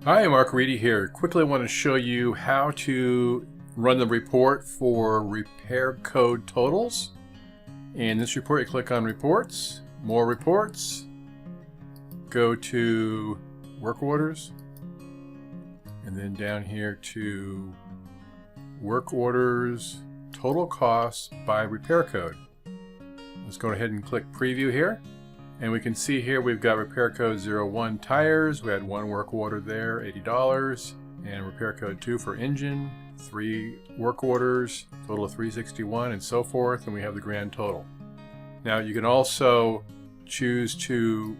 Hi, Mark Reedy here. Quickly want to show you how to run the report for repair code totals. In this report, you click on Reports, More Reports, go to Work Orders, and then down here to Work Orders, Total Costs by Repair Code. Let's go ahead and click Preview here. And we can see here we've got repair code 01 tires. We had one work order there, $80. And repair code 2 for engine, 3 work orders, total of $361 and so forth. And we have the grand total. Now you can also choose to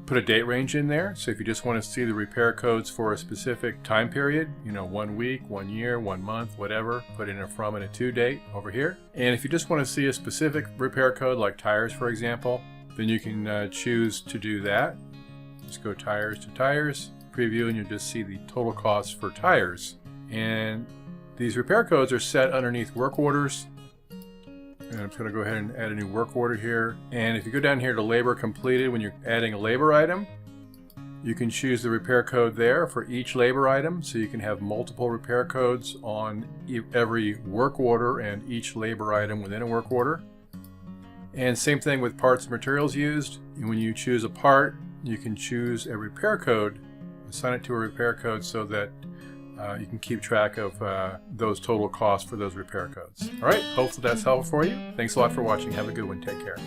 put a date range in there. So if you just want to see the repair codes for a specific time period, 1 week, 1 year, 1 month, whatever, put in a from and a to date over here. And if you just want to see a specific repair code like tires, for example, then you can choose to do that. Just go tires to tires, preview, and you'll just see the total cost for tires. And these repair codes are set underneath work orders. And I'm just going to go ahead and add a new work order here. And if you go down here to labor completed, when you're adding a labor item, you can choose the repair code there for each labor item. So you can have multiple repair codes on every work order and each labor item within a work order. And same thing with parts and materials used. When you choose a part, you can choose a repair code, assign it to a repair code so that you can keep track of those total costs for those repair codes. All right, hopefully that's helpful for you. Thanks a lot for watching. Have a good one. Take care.